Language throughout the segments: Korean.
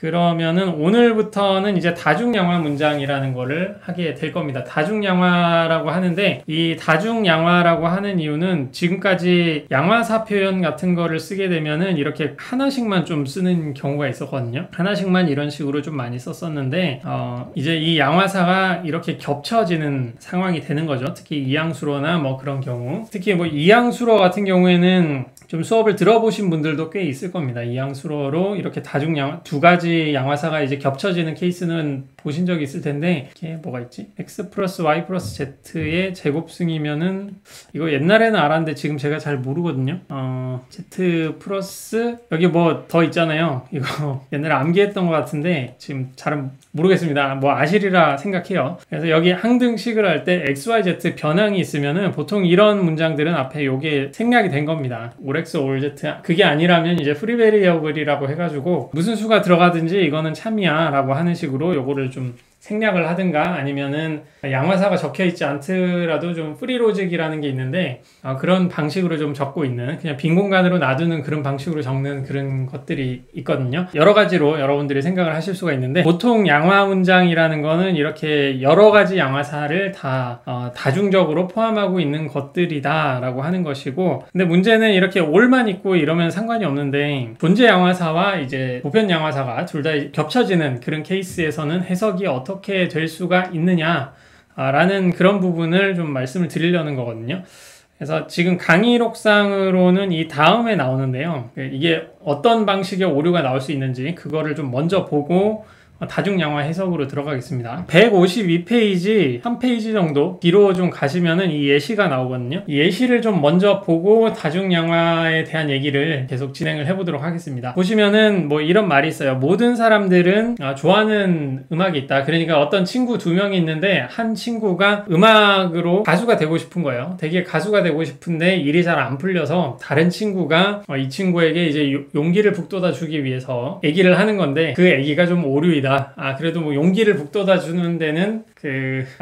그러면은 오늘부터는 이제 다중양화 문장이라는 거를 하게 될 겁니다. 다중양화라고 하는데, 이 다중양화라고 하는 이유는 지금까지 양화사 표현 같은 거를 쓰게 되면은 이렇게 하나씩만 좀 쓰는 경우가 있었거든요. 하나씩만 이런 식으로 좀 많이 썼었는데, 이제 이 양화사가 이렇게 겹쳐지는 상황이 되는 거죠. 특히 이항수로나 뭐 그런 경우. 특히 뭐 이항수로 같은 경우에는 좀 수업을 들어보신 분들도 꽤 있을 겁니다. 이항수로로 이렇게 두 가지 양화사가 이제 겹쳐지는 케이스는 보신 적이 있을 텐데, 이게 뭐가 있지? x 플러스 y 플러스 z의 제곱승이면은, 이거 옛날에는 알았는데 지금 제가 잘 모르거든요. z 플러스 여기 뭐 더 있잖아요. 이거 옛날에 암기했던 것 같은데 지금 잘은 모르겠습니다. 뭐 아시리라 생각해요. 그래서 여기 항등식을 할 때 x, y, z 변항이 있으면은 보통 이런 문장들은 앞에 요게 생략이 된 겁니다. all x, all z. 그게 아니라면 이제 프리 베리어블이라고 해가지고 무슨 수가 들어가든지 이거는 참이야 라고 하는 식으로 요거를 좀 생략을 하든가, 아니면은 양화사가 적혀있지 않더라도 좀 프리로직이라는 게 있는데, 그런 방식으로 좀 적고 있는, 그냥 빈 공간으로 놔두는 그런 방식으로 적는 그런 것들이 있거든요. 여러 가지로 여러분들이 생각을 하실 수가 있는데, 보통 양화 문장이라는 거는 이렇게 여러 가지 양화사를 다 다중적으로 포함하고 있는 것들이다 라고 하는 것이고, 근데 문제는 이렇게 올만 있고 이러면 상관이 없는데, 존재 양화사와 이제 보편 양화사가 둘 다 겹쳐지는 그런 케이스에서는 해석이 어떻게 될 수가 있느냐 라는 그런 부분을 좀 말씀을 드리려는 거거든요. 그래서 지금 강의록상으로는 이 다음에 나오는데요, 이게 어떤 방식의 오류가 나올 수 있는지 그거를 좀 먼저 보고 다중양화 해석으로 들어가겠습니다. 152페이지, 한 페이지 정도 뒤로 좀 가시면은 이 예시가 나오거든요. 이 예시를 좀 먼저 보고 다중양화에 대한 얘기를 계속 진행을 해보도록 하겠습니다. 보시면은 뭐 이런 말이 있어요. 모든 사람들은 좋아하는 음악이 있다. 그러니까 어떤 친구 두 명이 있는데, 한 친구가 음악으로 가수가 되고 싶은 거예요. 되게 가수가 되고 싶은데 일이 잘 안 풀려서 다른 친구가 이 친구에게 이제 용기를 북돋아 주기 위해서 얘기를 하는 건데, 그 얘기가 좀 오류이다. 그래도 뭐 용기를 북돋아 주는 데는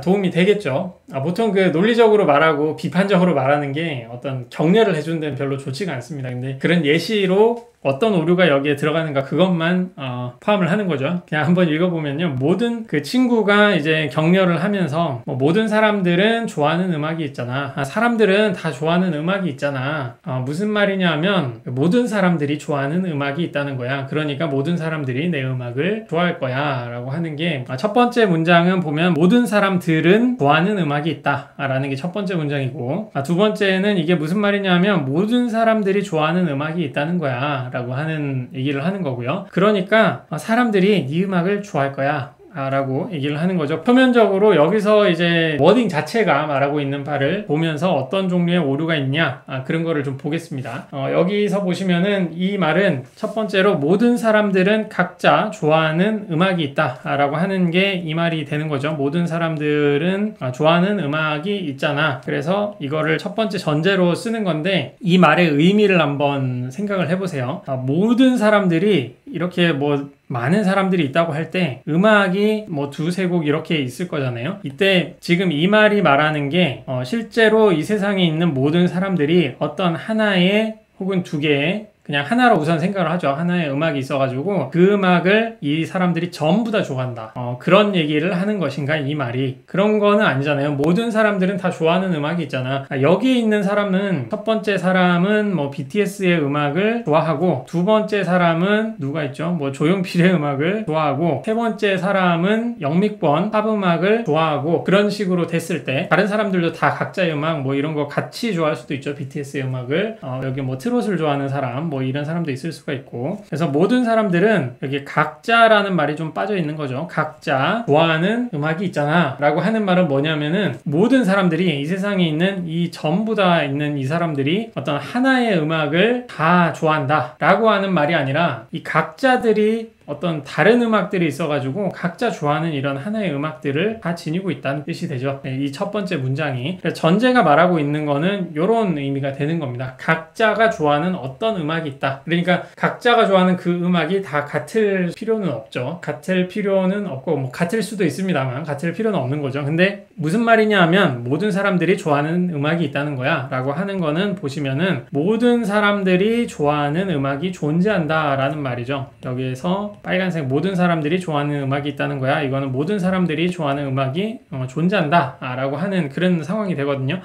도움이 되겠죠. 보통 논리적으로 말하고 비판적으로 말하는 게 어떤 격려를 해주는 데는 별로 좋지가 않습니다. 근데 그런 예시로 어떤 오류가 여기에 들어가는가 그것만 포함을 하는 거죠. 그냥 한번 읽어보면요, 모든 그 친구가 이제 격려를 하면서 모든 사람들은 좋아하는 음악이 있잖아. 사람들은 다 좋아하는 음악이 있잖아. 무슨 말이냐 하면 모든 사람들이 좋아하는 음악이 있다는 거야. 그러니까 모든 사람들이 내 음악을 좋아할 거야 라고 하는 게, 첫 번째 문장은 보면 모든 사람들은 좋아하는 음악이 있다 라는 게 첫 번째 문장이고, 두 번째는 이게 무슨 말이냐 하면 모든 사람들이 좋아하는 음악이 있다는 거야 라고 하는 얘기를 하는 거고요. 그러니까 사람들이 네 음악을 좋아할 거야 라고 얘기를 하는 거죠. 표면적으로 여기서 이제 워딩 자체가 말하고 있는 바를 보면서 어떤 종류의 오류가 있냐, 그런 거를 좀 보겠습니다. 여기서 보시면은 이 말은 첫 번째로 모든 사람들은 각자 좋아하는 음악이 있다 라고 하는 게 이 말이 되는 거죠. 모든 사람들은 좋아하는 음악이 있잖아. 그래서 이거를 첫 번째 전제로 쓰는 건데, 이 말의 의미를 한번 생각을 해보세요. 모든 사람들이 이렇게 많은 사람들이 있다고 할 때 음악이 두세 곡 이렇게 있을 거잖아요. 이때 지금 이 말이 말하는 게 실제로 이 세상에 있는 모든 사람들이 어떤 하나의 혹은 두 개의, 그냥 하나로 우선 생각을 하죠. 하나의 음악이 있어가지고 그 음악을 이 사람들이 전부 다 좋아한다. 그런 얘기를 하는 것인가, 이 말이. 그런 거는 아니잖아요. 모든 사람들은 다 좋아하는 음악이 있잖아. 여기에 있는 사람은, 첫 번째 사람은 BTS의 음악을 좋아하고, 두 번째 사람은 누가 있죠? 조용필의 음악을 좋아하고, 세 번째 사람은 영미권 팝 음악을 좋아하고, 그런 식으로 됐을 때 다른 사람들도 다 각자의 음악 이런 거 같이 좋아할 수도 있죠. BTS의 음악을. 여기 트롯을 좋아하는 사람 이런 사람도 있을 수가 있고, 그래서 모든 사람들은 여기 각자라는 말이 좀 빠져 있는 거죠. 각자 좋아하는 음악이 있잖아 라고 하는 말은 뭐냐면은, 모든 사람들이 이 세상에 있는 이 전부 다 있는 이 사람들이 어떤 하나의 음악을 다 좋아한다 라고 하는 말이 아니라, 이 각자들이 어떤 다른 음악들이 있어가지고 각자 좋아하는 이런 하나의 음악들을 다 지니고 있다는 뜻이 되죠. 이 첫 번째 문장이. 전제가 말하고 있는 거는 이런 의미가 되는 겁니다. 각자가 좋아하는 어떤 음악이 있다. 그러니까 각자가 좋아하는 그 음악이 다 같을 필요는 없죠. 같을 필요는 없고, 같을 수도 있습니다만 같을 필요는 없는 거죠. 근데 무슨 말이냐 하면 모든 사람들이 좋아하는 음악이 있다는 거야 라고 하는 거는, 보시면은 모든 사람들이 좋아하는 음악이 존재한다 라는 말이죠. 여기에서 빨간색 모든 사람들이 좋아하는 음악이 있다는 거야. 이거는 모든 사람들이 좋아하는 음악이 존재한다 라고 하는 그런 상황이 되거든요.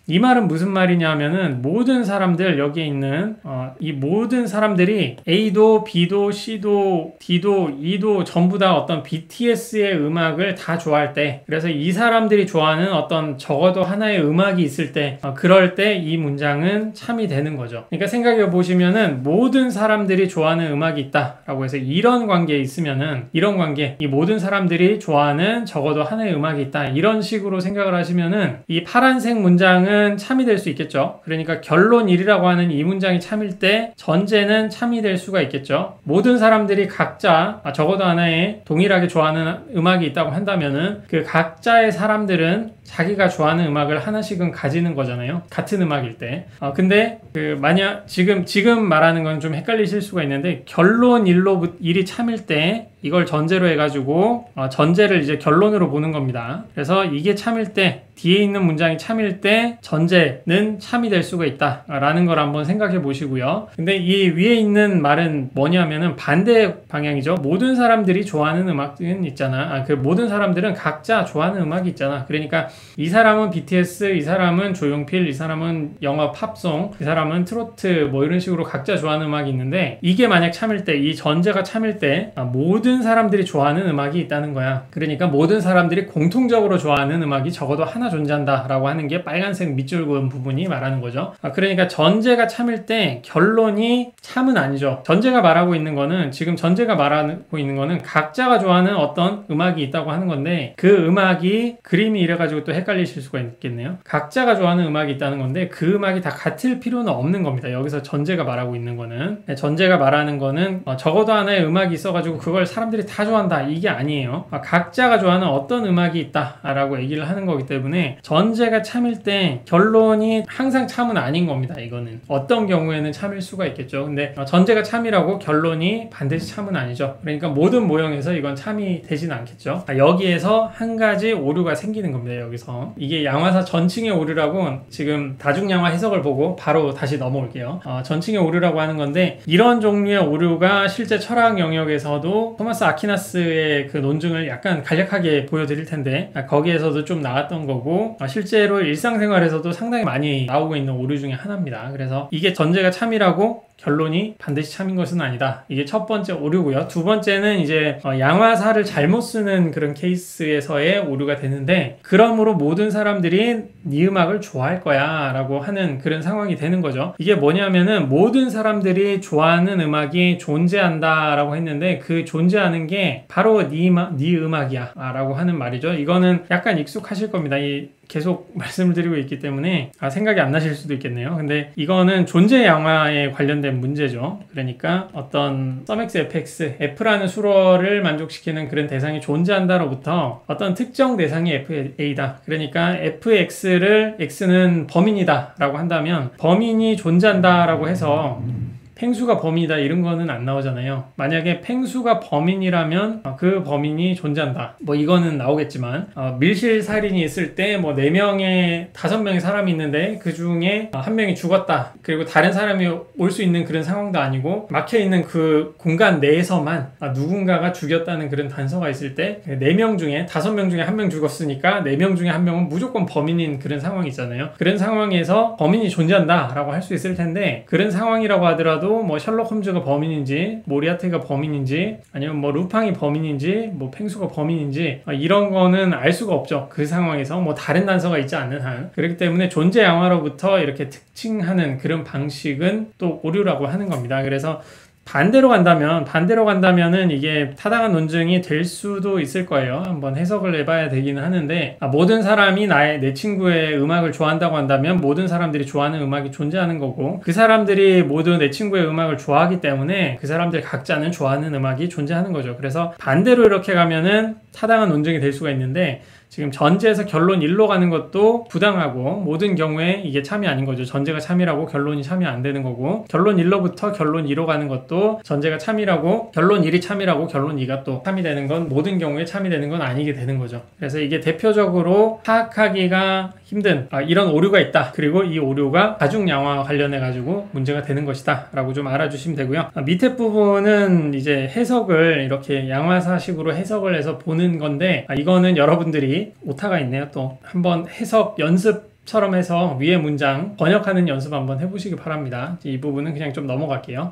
이 말은 무슨 말이냐 하면은 모든 사람들 여기에 있는 이 모든 사람들이 A도 B도 C도 D도 E도 전부 다 어떤 BTS의 음악을 다 좋아할 때, 그래서 이 사람들이 좋아하는 어떤 적어도 하나의 음악이 있을 때 그럴 때 이 문장은 참이 되는 거죠. 그러니까 생각해 보시면은 모든 사람들이 좋아하는 음악이 있다 라고 해서 이런 관계에 있으면은, 이런 관계, 이 모든 사람들이 좋아하는 적어도 하나의 음악이 있다 이런 식으로 생각을 하시면은 이 파란색 문장은 참이 될 수 있겠죠. 그러니까 결론 1이라고 하는 이 문장이 참일 때 전제는 참이 될 수가 있겠죠. 모든 사람들이 각자 적어도 하나의 동일하게 좋아하는 음악이 있다고 한다면은 그 각자의 사람들은 자기가 좋아하는 음악을 하나씩은 가지는 거잖아요. 같은 음악일 때. 근데 만약 지금 말하는 건 좀 헷갈리실 수가 있는데, 결론 1이 참일 때 이걸 전제로 해가지고 전제를 이제 결론으로 보는 겁니다. 그래서 이게 참일 때, 뒤에 있는 문장이 참일 때 전제는 참이 될 수가 있다 라는 걸 한번 생각해 보시고요. 근데 이 위에 있는 말은 뭐냐면은 반대 방향이죠. 모든 사람들이 좋아하는 음악은 있잖아. 그 모든 사람들은 각자 좋아하는 음악이 있잖아. 그러니까 이 사람은 BTS, 이 사람은 조용필, 이 사람은 영화 팝송, 이 사람은 트로트, 뭐 이런 식으로 각자 좋아하는 음악이 있는데, 이게 만약 참일 때, 이 전제가 참일 때 모든 사람들이 좋아하는 음악이 있다는 거야. 그러니까 모든 사람들이 공통적으로 좋아하는 음악이 적어도 하나 존재한다 라고 하는 게 빨간색 밑줄 그은 부분이 말하는 거죠. 그러니까 전제가 참일 때 결론이 참은 아니죠. 전제가 말하고 있는 거는, 지금 전제가 말하고 있는 거는 각자가 좋아하는 어떤 음악이 있다고 하는 건데, 그 음악이 그림이 이래가지고 또 헷갈리실 수가 있겠네요. 각자가 좋아하는 음악이 있다는 건데 그 음악이 다 같을 필요는 없는 겁니다. 여기서 전제가 말하고 있는 거는, 전제가 말하는 거는 적어도 하나의 음악이 있어가지고 그걸 사람들이 다 좋아한다 이게 아니에요. 각자가 좋아하는 어떤 음악이 있다 라고 얘기를 하는 거기 때문에 전제가 참일 때 결론이 항상 참은 아닌 겁니다. 이거는 어떤 경우에는 참일 수가 있겠죠. 근데 전제가 참이라고 결론이 반드시 참은 아니죠. 그러니까 모든 모형에서 이건 참이 되진 않겠죠. 여기에서 한 가지 오류가 생기는 겁니다. 여기서 이게 양화사 전칭의 오류라고, 지금 다중양화 해석을 보고 바로 다시 넘어올게요. 전칭의 오류라고 하는 건데, 이런 종류의 오류가 실제 철학 영역에서도 토마스 아퀴나스의 그 논증을 약간 간략하게 보여드릴 텐데 거기에서도 좀 나왔던 거고, 실제로 일상생활에서도 상당히 많이 나오고 있는 오류 중에 하나입니다. 그래서 이게 전제가 참이라고 결론이 반드시 참인 것은 아니다. 이게 첫 번째 오류고요. 두 번째는 이제 양화사를 잘못 쓰는 그런 케이스에서의 오류가 되는데, 그러므로 모든 사람들이 네 음악을 좋아할 거야 라고 하는 그런 상황이 되는 거죠. 이게 뭐냐면은 모든 사람들이 좋아하는 음악이 존재한다 라고 했는데, 그 존재하는 게 바로 네 음악이야 라고 하는 말이죠. 이거는 약간 익숙하실 겁니다. 계속 말씀을 드리고 있기 때문에 생각이 안 나실 수도 있겠네요. 근데 이거는 존재 양화에 관련된 문제죠. 그러니까 어떤 sumx fx, f라는 수로를 만족시키는 그런 대상이 존재한다로부터 어떤 특정 대상이 fa다. 그러니까 fx를 x는 범인이다 라고 한다면, 범인이 존재한다 라고 해서 팽수가 범인이다 이런 거는 안 나오잖아요. 만약에 팽수가 범인이라면 그 범인이 존재한다, 뭐 이거는 나오겠지만, 밀실살인이 있을 때 뭐 4명에 5명의 사람이 있는데 그 중에 한 명이 죽었다, 그리고 다른 사람이 올 수 있는 그런 상황도 아니고 막혀있는 그 공간 내에서만 누군가가 죽였다는 그런 단서가 있을 때 4명 중에 5명 중에 1명 죽었으니까 4명 중에 1명은 무조건 범인인 그런 상황이 있잖아요. 그런 상황에서 범인이 존재한다 라고 할 수 있을 텐데, 그런 상황이라고 하더라도 뭐 셜록 홈즈가 범인인지, 모리아티가 범인인지, 아니면 뭐 루팡이 범인인지, 뭐 팽수가 범인인지 이런 거는 알 수가 없죠. 그 상황에서 뭐 다른 단서가 있지 않는 한. 그렇기 때문에 존재 양화로부터 이렇게 특징하는 그런 방식은 또 오류라고 하는 겁니다. 그래서 반대로 간다면은 이게 타당한 논증이 될 수도 있을 거예요. 한번 해석을 해봐야 되기는 하는데, 모든 사람이 내 친구의 음악을 좋아한다고 한다면 모든 사람들이 좋아하는 음악이 존재하는 거고, 그 사람들이 모두 내 친구의 음악을 좋아하기 때문에 그 사람들 각자는 좋아하는 음악이 존재하는 거죠. 그래서 반대로 이렇게 가면은 타당한 논증이 될 수가 있는데, 지금 전제에서 결론 1로 가는 것도 부당하고 모든 경우에 이게 참이 아닌 거죠. 전제가 참이라고 결론이 참이 안 되는 거고 결론 1로부터 결론 2로 가는 것도 전제가 참이라고 결론 1이 참이라고 결론 2가 또 참이 되는 건 모든 경우에 참이 되는 건 아니게 되는 거죠. 그래서 이게 대표적으로 파악하기가 힘든 이런 오류가 있다. 그리고 이 오류가 다중양화와 관련해 가지고 문제가 되는 것이다 라고 좀 알아주시면 되고요. 밑에 부분은 이제 해석을 이렇게 양화사식으로 해석을 해서 보는 건데 이거는 여러분들이 오타가 있네요. 또 한번 해석 연습처럼 해서 위에 문장 번역하는 연습 한번 해보시기 바랍니다. 이 부분은 그냥 좀 넘어갈게요.